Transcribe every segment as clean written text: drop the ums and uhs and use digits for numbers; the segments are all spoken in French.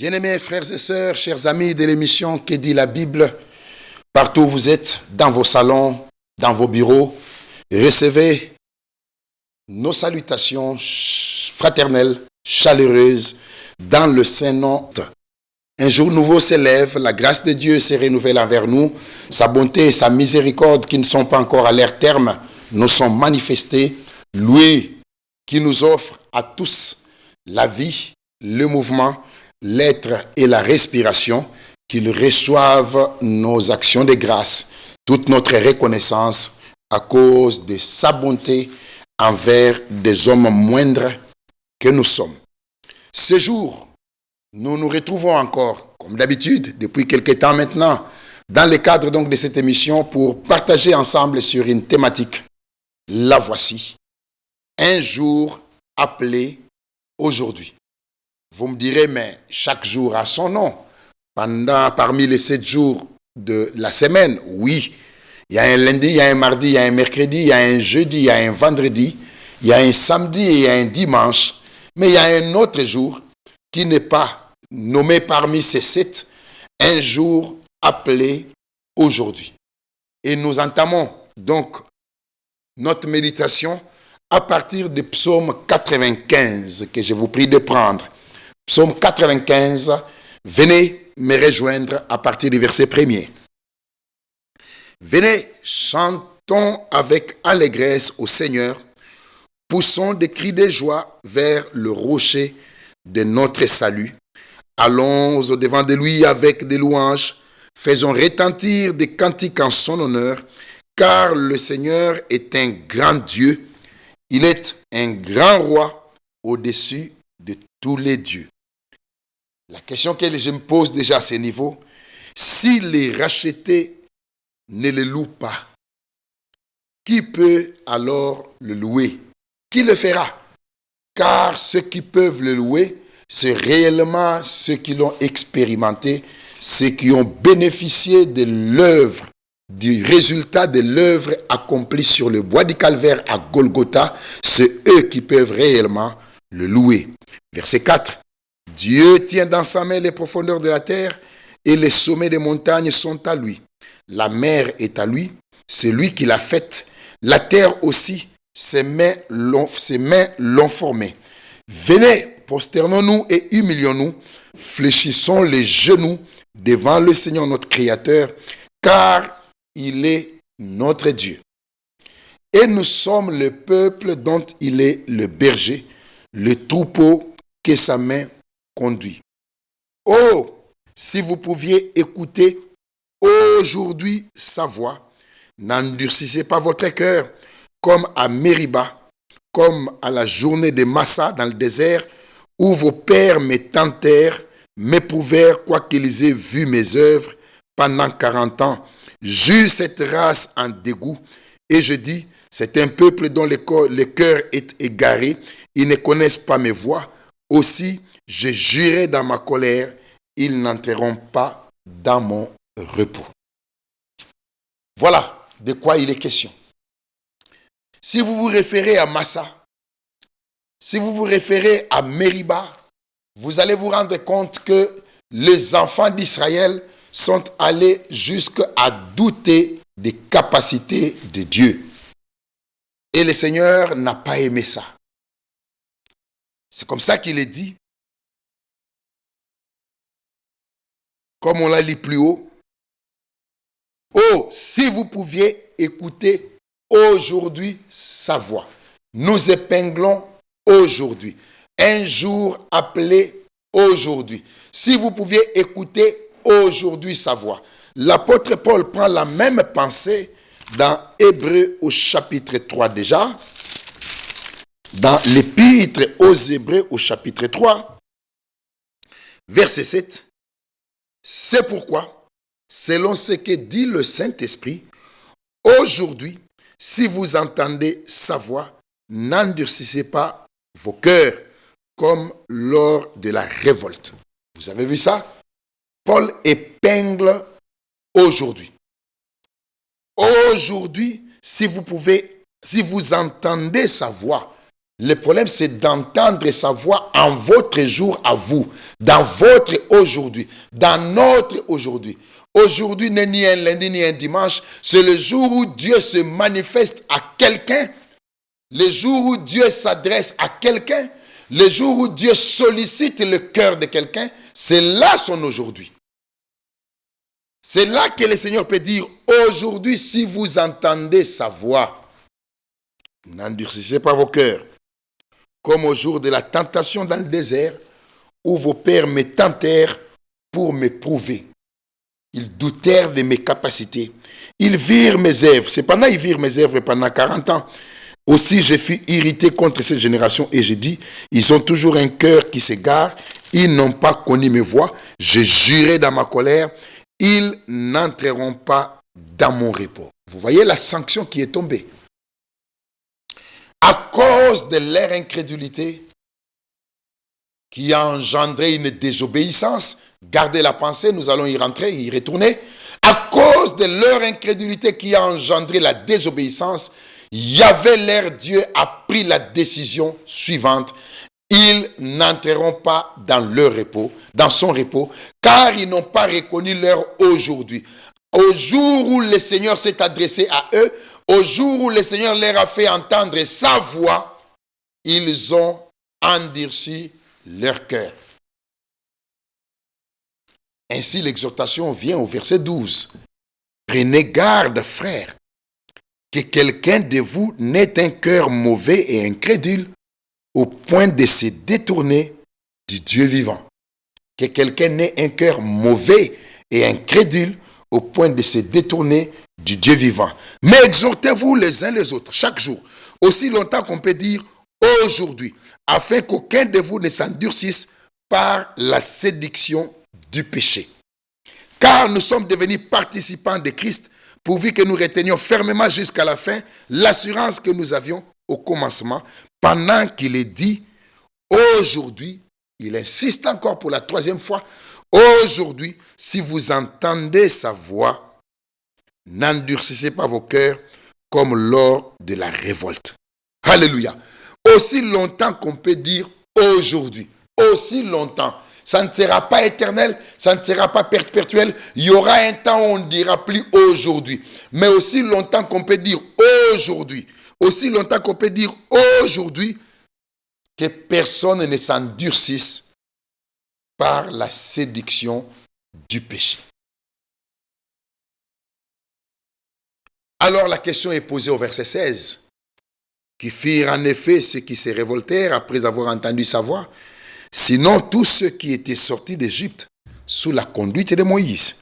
Bien-aimés frères et sœurs, chers amis de l'émission Que dit la Bible, partout où vous êtes, dans vos salons, dans vos bureaux, recevez nos salutations fraternelles, chaleureuses, dans le Saint-Nom. Un jour nouveau s'élève, la grâce de Dieu se renouvelle envers nous, sa bonté et sa miséricorde qui ne sont pas encore à leur terme nous sont manifestées. Lui qui nous offre à tous la vie, le mouvement, l'être et la respiration, qu'il reçoive nos actions de grâce, toute notre reconnaissance à cause de sa bonté envers des hommes moindres que nous sommes. Ce jour, nous nous retrouvons encore, comme d'habitude, depuis quelque temps maintenant, dans le cadre donc de cette émission pour partager ensemble sur une thématique. La voici, un jour appelé aujourd'hui. Vous me direz, mais chaque jour a son nom. Parmi les 7 jours de la semaine, oui, il y a un lundi, il y a un mardi, il y a un mercredi, il y a un jeudi, il y a un vendredi, il y a un samedi et il y a un dimanche. Mais il y a un autre jour qui n'est pas nommé parmi ces 7, un jour appelé aujourd'hui. Et nous entamons donc notre méditation à partir du psaume 95 que je vous prie de prendre. Psaume 95, venez me rejoindre à partir du verset 1er. Venez, chantons avec allégresse au Seigneur, poussons des cris de joie vers le rocher de notre salut. Allons au-devant de lui avec des louanges, faisons retentir des cantiques en son honneur, car le Seigneur est un grand Dieu, il est un grand roi au-dessus de tous les dieux. La question que je me pose déjà à ce niveau, si les rachetés ne le louent pas, qui peut alors le louer? Qui le fera? Car ceux qui peuvent le louer, c'est réellement ceux qui l'ont expérimenté, ceux qui ont bénéficié de l'œuvre, du résultat de l'œuvre accomplie sur le bois du calvaire à Golgotha, c'est eux qui peuvent réellement le louer. Verset 4. Dieu tient dans sa main les profondeurs de la terre et les sommets des montagnes sont à lui. La mer est à lui, c'est lui qui l'a faite. La terre aussi, ses mains l'ont formée. Venez, prosternons-nous et humilions-nous, fléchissons les genoux devant le Seigneur notre Créateur, car il est notre Dieu. Et nous sommes le peuple dont il est le berger, le troupeau que sa main conduit. Oh, si vous pouviez écouter aujourd'hui sa voix, n'endurcissez pas votre cœur comme à Mériba, comme à la journée de Massa dans le désert, où vos pères me tentèrent, m'éprouvèrent, quoiqu'ils aient vu mes œuvres pendant 40 ans. J'eus cette race en dégoût, et je dis, c'est un peuple dont le cœur est égaré, ils ne connaissent pas mes voies. Aussi, je jurai dans ma colère, ils n'entreront pas dans mon repos. Voilà de quoi il est question. Si vous vous référez à Massa, si vous vous référez à Mériba, vous allez vous rendre compte que les enfants d'Israël sont allés jusqu'à douter des capacités de Dieu. Et le Seigneur n'a pas aimé ça. C'est comme ça qu'il est dit, comme on l'a lu plus haut. Oh, si vous pouviez écouter aujourd'hui sa voix. Nous épinglons aujourd'hui. Un jour appelé aujourd'hui. Si vous pouviez écouter aujourd'hui sa voix. L'apôtre Paul prend la même pensée dans Hébreux au chapitre 3 déjà. Dans l'épître aux Hébreux au chapitre 3, verset 7. C'est pourquoi, selon ce que dit le Saint-Esprit, aujourd'hui, si vous entendez sa voix, n'endurcissez pas vos cœurs comme lors de la révolte. Vous avez vu ça? Paul épingle aujourd'hui. Aujourd'hui, si vous entendez sa voix, le problème c'est d'entendre sa voix en votre jour à vous, dans votre aujourd'hui, dans notre aujourd'hui. Aujourd'hui n'est ni un lundi ni un dimanche, c'est le jour où Dieu se manifeste à quelqu'un, le jour où Dieu s'adresse à quelqu'un, le jour où Dieu sollicite le cœur de quelqu'un, c'est là son aujourd'hui. C'est là que le Seigneur peut dire, aujourd'hui, si vous entendez sa voix, n'endurcissez pas vos cœurs, comme au jour de la tentation dans le désert, où vos pères me tentèrent pour m'éprouver. Ils doutèrent de mes capacités. Ils virent mes œuvres. Cependant, ils virent mes œuvres pendant 40 ans. Aussi, je fus irrité contre cette génération et j'ai dit, ils ont toujours un cœur qui s'égare. Ils n'ont pas connu mes voies. Je jurai dans ma colère. Ils n'entreront pas dans mon repos. Vous voyez la sanction qui est tombée. À cause de leur incrédulité, qui a engendré une désobéissance, gardez la pensée, nous allons y rentrer, y retourner. À cause de leur incrédulité qui a engendré la désobéissance, Yahvé leur Dieu a pris la décision suivante. Ils n'entreront pas dans leur repos, dans son repos, car ils n'ont pas reconnu leur aujourd'hui. Au jour où le Seigneur s'est adressé à eux, au jour où le Seigneur leur a fait entendre sa voix, ils ont endurci leur cœur. Ainsi, l'exhortation vient au verset 12. Prenez garde, frères, que quelqu'un de vous n'ait un cœur mauvais et incrédule au point de se détourner du Dieu vivant. Que quelqu'un n'ait un cœur mauvais et incrédule au point de se détourner du Dieu vivant. Mais exhortez-vous les uns les autres, chaque jour, aussi longtemps qu'on peut dire aujourd'hui, afin qu'aucun de vous ne s'endurcisse par la séduction du péché. Car nous sommes devenus participants de Christ, pourvu que nous retenions fermement jusqu'à la fin l'assurance que nous avions au commencement, pendant qu'il est dit, aujourd'hui, il insiste encore pour la 3e fois, aujourd'hui, si vous entendez sa voix, n'endurcissez pas vos cœurs comme lors de la révolte. Alléluia. Aussi longtemps qu'on peut dire aujourd'hui, aussi longtemps. Ça ne sera pas éternel, ça ne sera pas perpétuel. Il y aura un temps où on ne dira plus aujourd'hui. Mais aussi longtemps qu'on peut dire aujourd'hui, aussi longtemps qu'on peut dire aujourd'hui, que personne ne s'endurcisse par la séduction du péché. Alors la question est posée au verset 16. Qui firent en effet ceux qui se révoltèrent après avoir entendu sa voix, sinon tous ceux qui étaient sortis d'Égypte sous la conduite de Moïse.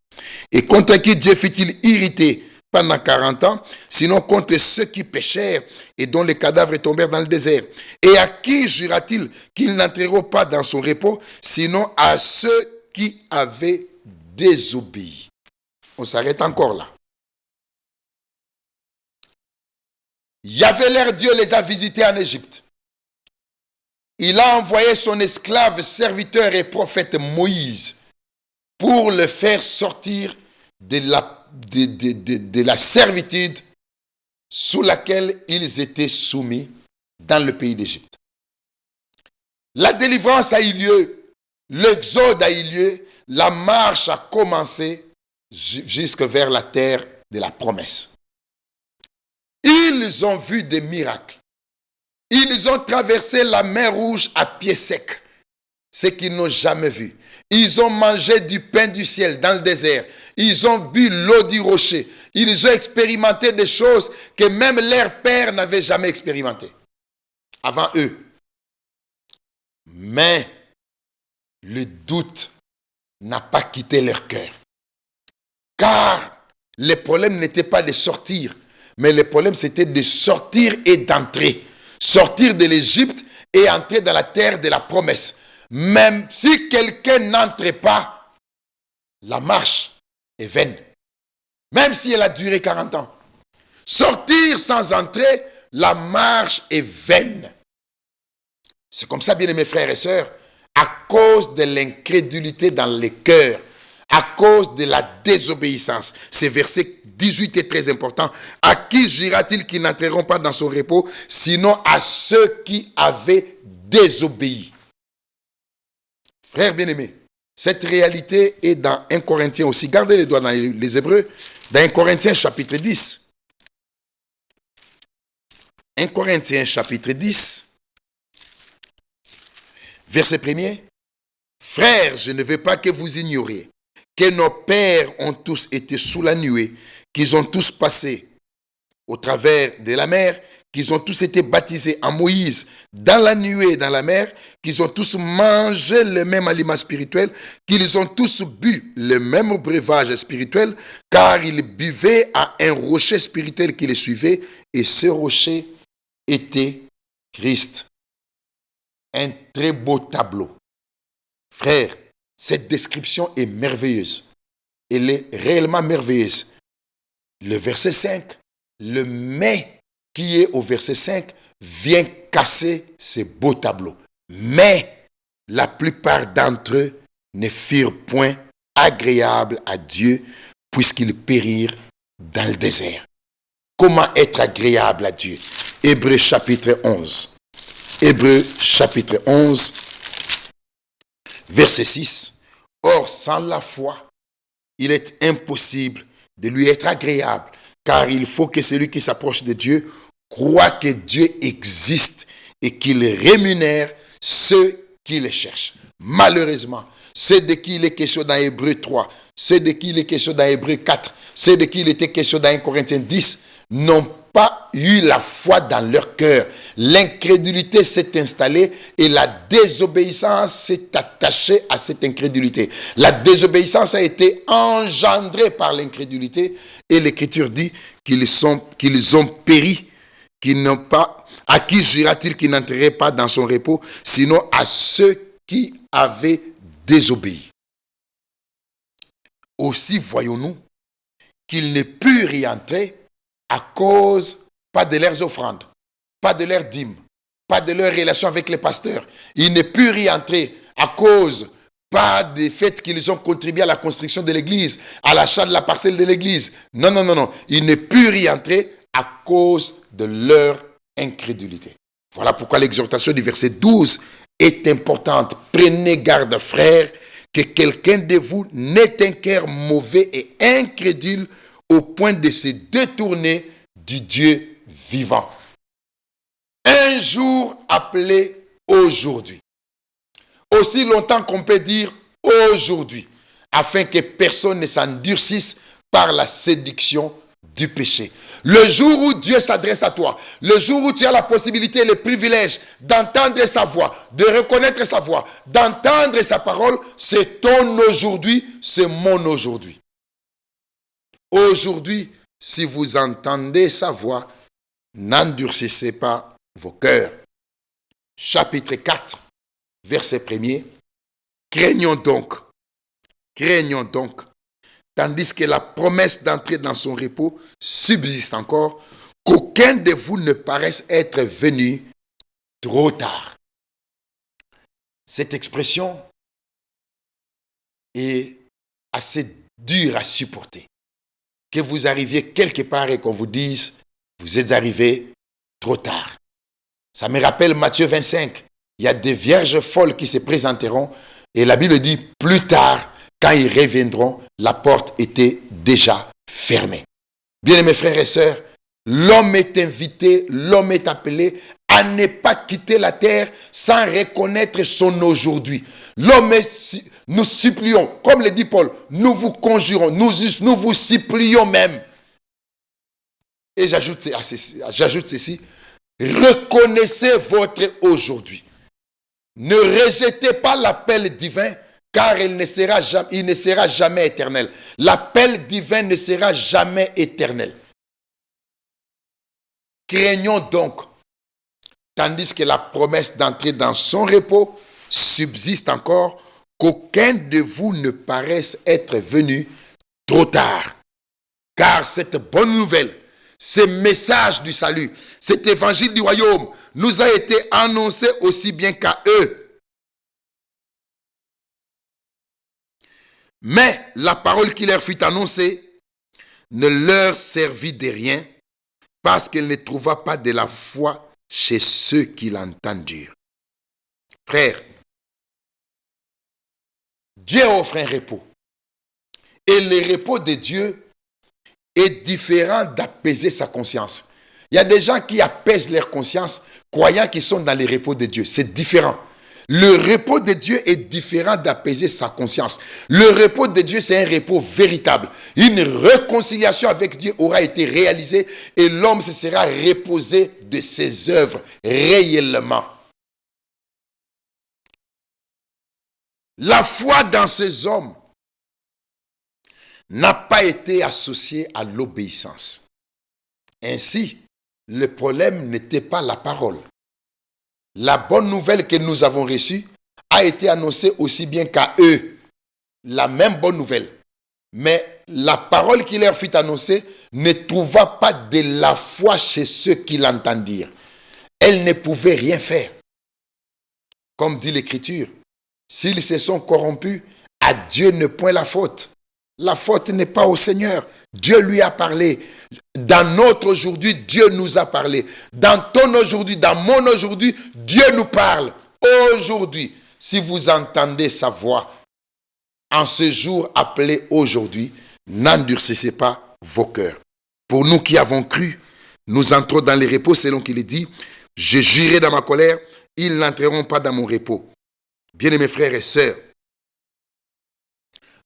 Et contre qui Dieu fut-il irrité pendant 40 ans, sinon contre ceux qui péchèrent et dont les cadavres tombèrent dans le désert. Et à qui jura-t-il qu'ils n'entreront pas dans son repos, sinon à ceux qui avaient désobéi. On s'arrête encore là. Yahvé leur Dieu les a visités en Égypte. Il a envoyé son esclave, serviteur et prophète Moïse pour le faire sortir de la servitude sous laquelle ils étaient soumis dans le pays d'Égypte. La délivrance a eu lieu, l'exode a eu lieu, la marche a commencé jusque vers la terre de la promesse. Ils ont vu des miracles. Ils ont traversé la mer Rouge à pied sec, ce qu'ils n'ont jamais vu. Ils ont mangé du pain du ciel dans le désert. Ils ont bu l'eau du rocher. Ils ont expérimenté des choses que même leurs pères n'avaient jamais expérimentées avant eux. Mais le doute n'a pas quitté leur cœur. Car le problème n'était pas de sortir, mais le problème c'était de sortir et d'entrer. Sortir de l'Égypte et entrer dans la terre de la promesse. Même si quelqu'un n'entre pas, la marche est vaine. Même si elle a duré 40 ans. Sortir sans entrer, la marche est vaine. C'est comme ça, bien-aimés frères et sœurs, à cause de l'incrédulité dans les cœurs, à cause de la désobéissance. Ce verset 18 est très important. À qui jura-t-il qu'ils n'entreront pas dans son repos, sinon à ceux qui avaient désobéi? Frères bien-aimés, Cette réalité est dans 1 Corinthiens aussi. Gardez les doigts dans les Hébreux. Dans 1 Corinthiens chapitre 10. 1 Corinthiens chapitre 10. Verset 1er. Frères, je ne veux pas que vous ignoriez que nos pères ont tous été sous la nuée, qu'ils ont tous passé au travers de la mer, qu'ils ont tous été baptisés en Moïse dans la nuée et dans la mer, qu'ils ont tous mangé le même aliment spirituel, qu'ils ont tous bu le même breuvage spirituel, car ils buvaient à un rocher spirituel qui les suivait, et ce rocher était Christ. Un très beau tableau. Frère, cette description est merveilleuse. Elle est réellement merveilleuse. Le verset 5, le mais qui est au verset 5 vient casser ce beau tableau. Mais la plupart d'entre eux ne furent point agréables à Dieu puisqu'ils périrent dans le désert. Comment être agréable à Dieu? Hébreux chapitre 11. Hébreux chapitre 11, verset 6. Or, sans la foi, il est impossible de lui être agréable, car il faut que celui qui s'approche de Dieu croit que Dieu existe et qu'il rémunère ceux qui le cherchent. Malheureusement, ceux de qui il est question dans Hébreux 3, ceux de qui il est question dans Hébreux 4, ceux de qui il était question dans 1 Corinthiens 10, n'ont pas eu la foi dans leur cœur. L'incrédulité s'est installée et la désobéissance s'est attachée à cette incrédulité. La désobéissance a été engendrée par l'incrédulité et l'Écriture dit qu'ils ont péri, qu'ils n'ont pas, à qui jura-t-il qu'ils n'entreraient pas dans son repos, sinon à ceux qui avaient désobéi. Aussi voyons-nous qu'ils ne purent y entrer à cause, pas de leurs offrandes, pas de leurs dîmes, pas de leur relation avec les pasteurs. Ils ne purent y entrer à cause, pas des faits qu'ils ont contribué à la construction de l'église, à l'achat de la parcelle de l'église. Non, non, non, non. Ils ne purent y entrer à cause de leur incrédulité. Voilà pourquoi l'exhortation du verset 12 est importante. Prenez garde, frères, que quelqu'un de vous n'ait un cœur mauvais et incrédule au point de se détourner du Dieu vivant. Un jour appelé aujourd'hui. Aussi longtemps qu'on peut dire aujourd'hui, afin que personne ne s'endurcisse par la séduction du péché. Le jour où Dieu s'adresse à toi, le jour où tu as la possibilité et le privilège d'entendre sa voix, de reconnaître sa voix, d'entendre sa parole, c'est ton aujourd'hui, c'est mon aujourd'hui. Aujourd'hui, si vous entendez sa voix, n'endurcissez pas vos cœurs. Chapitre 4, verset 1er. Craignons donc, tandis que la promesse d'entrer dans son repos subsiste encore, qu'aucun de vous ne paraisse être venu trop tard. Cette expression est assez dure à supporter. Que vous arriviez quelque part et qu'on vous dise, vous êtes arrivé trop tard. Ça me rappelle Matthieu 25. Il y a des vierges folles qui se présenteront et la Bible dit, plus tard, quand ils reviendront, la porte était déjà fermée. Bien-aimés frères et sœurs, l'homme est invité, l'homme est appelé à ne pas quitter la terre sans reconnaître son aujourd'hui. L'homme est, nous supplions, comme le dit Paul, nous vous conjurons, nous vous supplions même. Et j'ajoute ceci, reconnaissez votre aujourd'hui. Ne rejetez pas l'appel divin, car il ne sera jamais éternel. L'appel divin ne sera jamais éternel. Craignons donc, tandis que la promesse d'entrer dans son repos subsiste encore, qu'aucun de vous ne paraisse être venu trop tard. Car cette bonne nouvelle, ce message du salut, cet évangile du royaume nous a été annoncé aussi bien qu'à eux. Mais la parole qui leur fut annoncée ne leur servit de rien parce qu'elle ne trouva pas de la foi chez ceux qui l'entendirent. Frères, Dieu offre un repos. Et le repos de Dieu est différent d'apaiser sa conscience. Il y a des gens qui apaisent leur conscience croyant qu'ils sont dans le repos de Dieu. C'est différent. Le repos de Dieu est différent d'apaiser sa conscience. Le repos de Dieu, c'est un repos véritable. Une réconciliation avec Dieu aura été réalisée et l'homme se sera reposé de ses œuvres réellement. La foi dans ces hommes n'a pas été associée à l'obéissance. Ainsi, le problème n'était pas la parole. La bonne nouvelle que nous avons reçue a été annoncée aussi bien qu'à eux. La même bonne nouvelle. Mais la parole qui leur fut annoncée ne trouva pas de la foi chez ceux qui l'entendirent. Elle ne pouvait rien faire. Comme dit l'Écriture, s'ils se sont corrompus, à Dieu ne point la faute. La faute n'est pas au Seigneur. Dieu lui a parlé. Dans notre aujourd'hui, Dieu nous a parlé. Dans ton aujourd'hui, dans mon aujourd'hui, Dieu nous parle. Aujourd'hui, si vous entendez sa voix, en ce jour appelé aujourd'hui, n'endurcissez pas vos cœurs. Pour nous qui avons cru, nous entrons dans le repos selon qu'il est dit, je jurai dans ma colère, ils n'entreront pas dans mon repos. Bien-aimés frères et sœurs,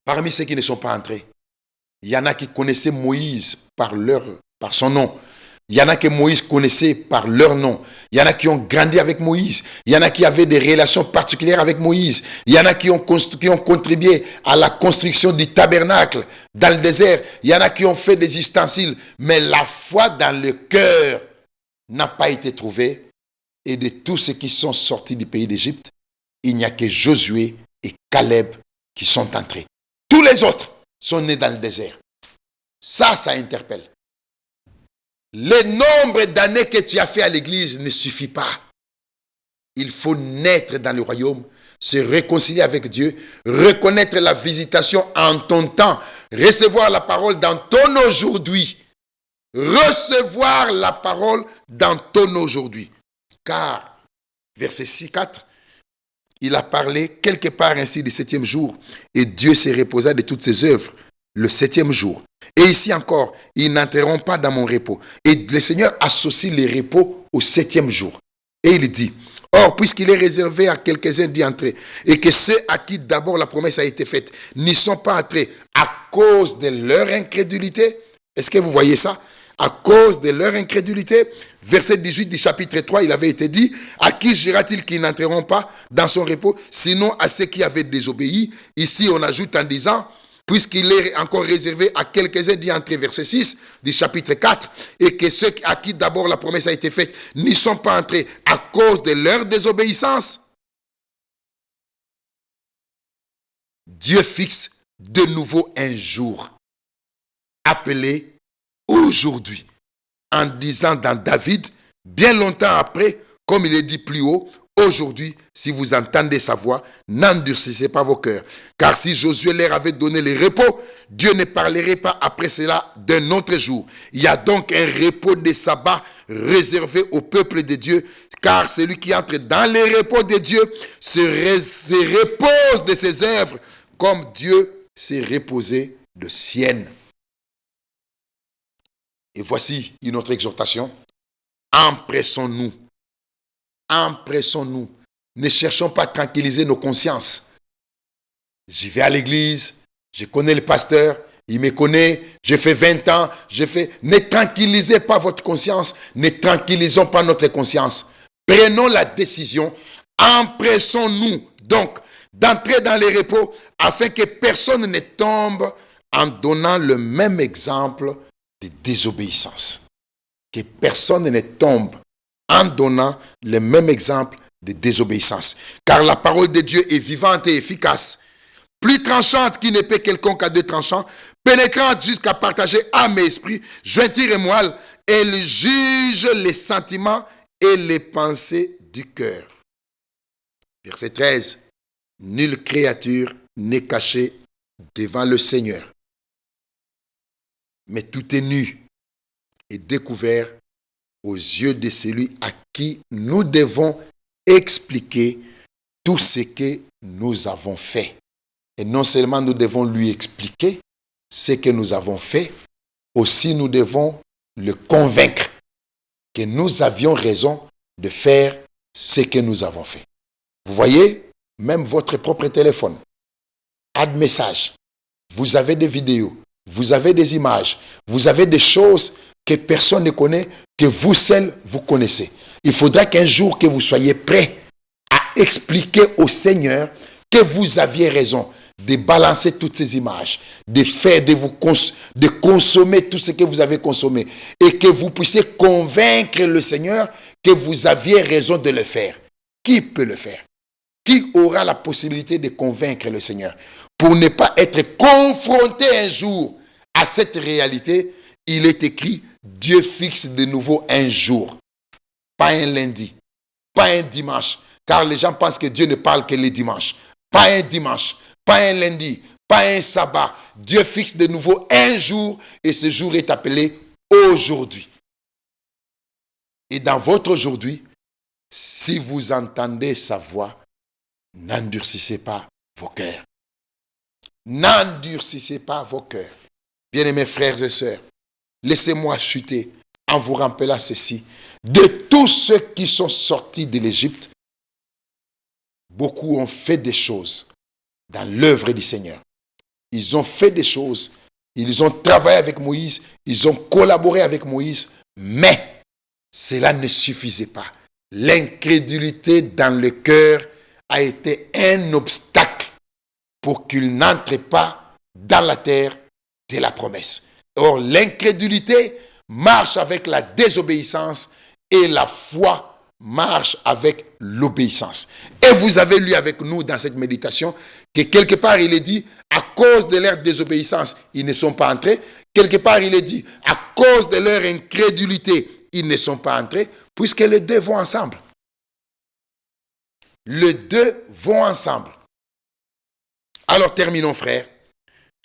parmi ceux qui ne sont pas entrés, il y en a qui connaissaient Moïse par son nom. Il y en a que Moïse connaissait par leur nom. Il y en a qui ont grandi avec Moïse. Il y en a qui avaient des relations particulières avec Moïse. Il y en a qui ont contribué à la construction du tabernacle dans le désert. Il y en a qui ont fait des ustensiles. Mais la foi dans le cœur n'a pas été trouvée. Et de tous ceux qui sont sortis du pays d'Égypte, il n'y a que Josué et Caleb qui sont entrés. Tous les autres sont nés dans le désert. Ça interpelle. Le nombre d'années que tu as fait à l'église ne suffit pas. Il faut naître dans le royaume, se réconcilier avec Dieu, reconnaître la visitation en ton temps, recevoir la parole dans ton aujourd'hui. Recevoir la parole dans ton aujourd'hui. Car, verset 6-4, il a parlé quelque part ainsi du 7e jour, et Dieu se reposa de toutes ses œuvres le 7e jour. Et ici encore, ils n'entreront pas dans mon repos. Et le Seigneur associe le repos au 7e jour. Et il dit, or, puisqu'il est réservé à quelques-uns d'y entrer, et que ceux à qui d'abord la promesse a été faite n'y sont pas entrés à cause de leur incrédulité. Est-ce que vous voyez ça? À cause de leur incrédulité. Verset 18 du chapitre 3, il avait été dit, à qui jura-t-il qu'ils n'entreront pas dans son repos, sinon à ceux qui avaient désobéi. Ici, on ajoute en disant, puisqu'il est encore réservé à quelques-uns d'y entrer, verset 6 du chapitre 4, et que ceux à qui d'abord la promesse a été faite n'y sont pas entrés à cause de leur désobéissance. Dieu fixe de nouveau un jour, appelé aujourd'hui, en disant dans David, bien longtemps après, comme il est dit plus haut, aujourd'hui, si vous entendez sa voix, n'endurcissez pas vos cœurs. Car si Josué leur avait donné le repos, Dieu ne parlerait pas après cela d'un autre jour. Il y a donc un repos de sabbat réservé au peuple de Dieu, car celui qui entre dans le repos de Dieu se repose de ses œuvres, comme Dieu s'est reposé de siennes. Et voici une autre exhortation. Empressons-nous. Empressons-nous. Ne cherchons pas à tranquilliser nos consciences. J'y vais à l'église, je connais le pasteur, il me connaît, j'ai fait 20 ans, Ne tranquillisez pas votre conscience, ne tranquillisons pas notre conscience. Prenons la décision, empressons-nous donc d'entrer dans les repos afin que personne ne tombe en donnant le même exemple de désobéissance. Que personne ne tombe en donnant le même exemple de désobéissance. Car la parole de Dieu est vivante et efficace, plus tranchante qu'une épée quelconque à deux tranchants, pénétrante jusqu'à partager âme et esprit, jointure et moelle, elle juge les sentiments et les pensées du cœur. Verset 13. Nulle créature n'est cachée devant le Seigneur, mais tout est nu et découvert aux yeux de celui à qui nous devons expliquer tout ce que nous avons fait. Et non seulement nous devons lui expliquer ce que nous avons fait, aussi nous devons le convaincre que nous avions raison de faire ce que nous avons fait. Vous voyez, même votre propre téléphone, add message, vous avez des vidéos, vous avez des images, vous avez des choses que personne ne connaît, que vous seul vous connaissez. Il faudra qu'un jour que vous soyez prêts à expliquer au Seigneur que vous aviez raison de balancer toutes ces images, de faire, de consommer tout ce que vous avez consommé et que vous puissiez convaincre le Seigneur que vous aviez raison de le faire. Qui peut le faire? Qui aura la possibilité de convaincre le Seigneur? Pour ne pas être confronté un jour à cette réalité, il est écrit, Dieu fixe de nouveau un jour. Pas un lundi, pas un dimanche, car les gens pensent que Dieu ne parle que les dimanches. Pas un dimanche, pas un lundi, pas un sabbat. Dieu fixe de nouveau un jour et ce jour est appelé aujourd'hui. Et dans votre aujourd'hui, si vous entendez sa voix, n'endurcissez pas vos cœurs. N'endurcissez pas vos cœurs. Bien-aimés frères et sœurs, laissez-moi chuter en vous rappelant ceci. De tous ceux qui sont sortis de l'Égypte, beaucoup ont fait des choses dans l'œuvre du Seigneur. Ils ont fait des choses, ils ont travaillé avec Moïse, ils ont collaboré avec Moïse, mais cela ne suffisait pas. L'incrédulité dans le cœur a été un obstacle pour qu'ils n'entrent pas dans la terre de la promesse. Or, l'incrédulité marche avec la désobéissance et la foi marche avec l'obéissance. Et vous avez lu avec nous dans cette méditation que quelque part il est dit, à cause de leur désobéissance, ils ne sont pas entrés. Quelque part il est dit, à cause de leur incrédulité, ils ne sont pas entrés, puisque les deux vont ensemble. Les deux vont ensemble. Alors terminons, frères.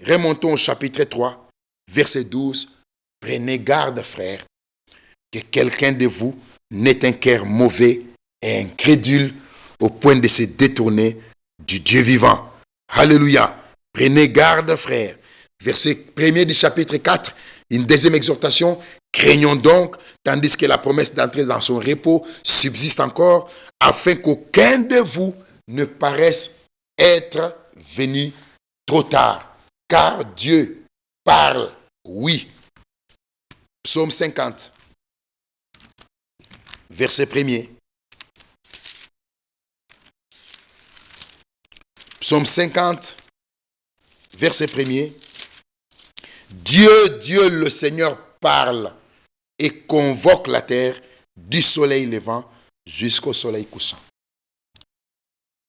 Remontons au chapitre 3, verset 12. Prenez garde, frères, que quelqu'un de vous n'ait un cœur mauvais et incrédule au point de se détourner du Dieu vivant. Alléluia. Prenez garde, frères. Verset 1er du chapitre 4, une deuxième exhortation. Craignons donc, tandis que la promesse d'entrer dans son repos subsiste encore, afin qu'aucun de vous ne paraisse être venu trop tard. Car Dieu parle, oui. Psaume 50, verset 1er. Psaume 50, verset 1er. Dieu le Seigneur parle et convoque la terre du soleil levant jusqu'au soleil couchant.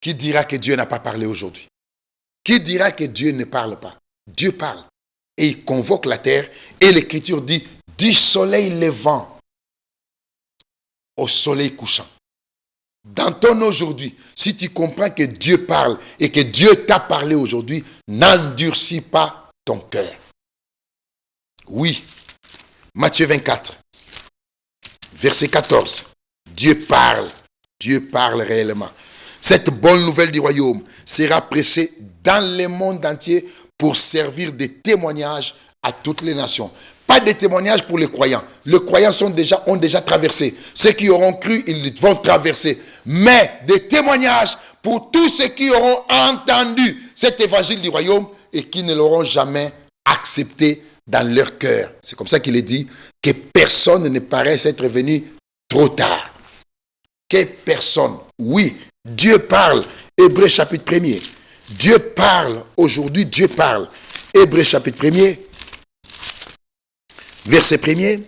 Qui dira que Dieu n'a pas parlé aujourd'hui? Qui dira que Dieu ne parle pas? Dieu parle et il convoque la terre et l'Écriture dit du soleil levant au soleil couchant. Dans ton aujourd'hui, si tu comprends que Dieu parle et que Dieu t'a parlé aujourd'hui, n'endurcis pas ton cœur. Oui, Matthieu 24, verset 14. Dieu parle réellement. Cette bonne nouvelle du royaume sera prêchée dans le monde entier pour servir de témoignage à toutes les nations. Pas de témoignage pour les croyants. Les croyants ont déjà traversé. Ceux qui auront cru, ils vont traverser. Mais des témoignages pour tous ceux qui auront entendu cet évangile du royaume et qui ne l'auront jamais accepté dans leur cœur. C'est comme ça qu'il est dit que personne ne paraisse être venu trop tard. Que personne. Oui, Dieu parle. Hébreux chapitre 1er. Dieu parle. Aujourd'hui, Dieu parle. Hébreux chapitre 1er. Verset 1er.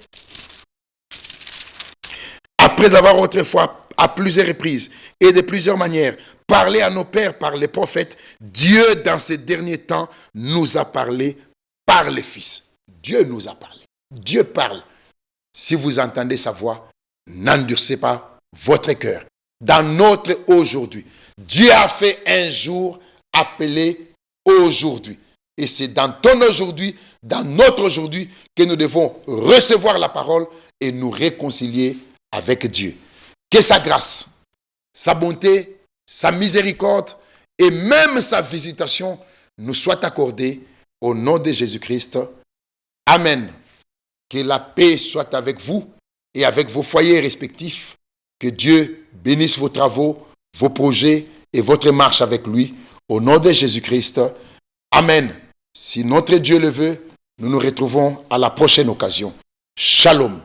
Après avoir autrefois, à plusieurs reprises et de plusieurs manières, parlé à nos pères par les prophètes, Dieu, dans ces derniers temps, nous a parlé par le Fils. Dieu nous a parlé. Dieu parle. Si vous entendez sa voix, n'endurcez pas votre cœur. Dans notre aujourd'hui, Dieu a fait un jour appelé aujourd'hui. Et c'est dans ton aujourd'hui, dans notre aujourd'hui, que nous devons recevoir la parole et nous réconcilier avec Dieu. Que sa grâce, sa bonté, sa miséricorde et même sa visitation nous soit accordée au nom de Jésus-Christ. Amen. Que la paix soit avec vous et avec vos foyers respectifs. Que Dieu bénisse vos travaux, vos projets et votre marche avec lui. Au nom de Jésus-Christ. Amen. Si notre Dieu le veut, nous nous retrouvons à la prochaine occasion. Shalom.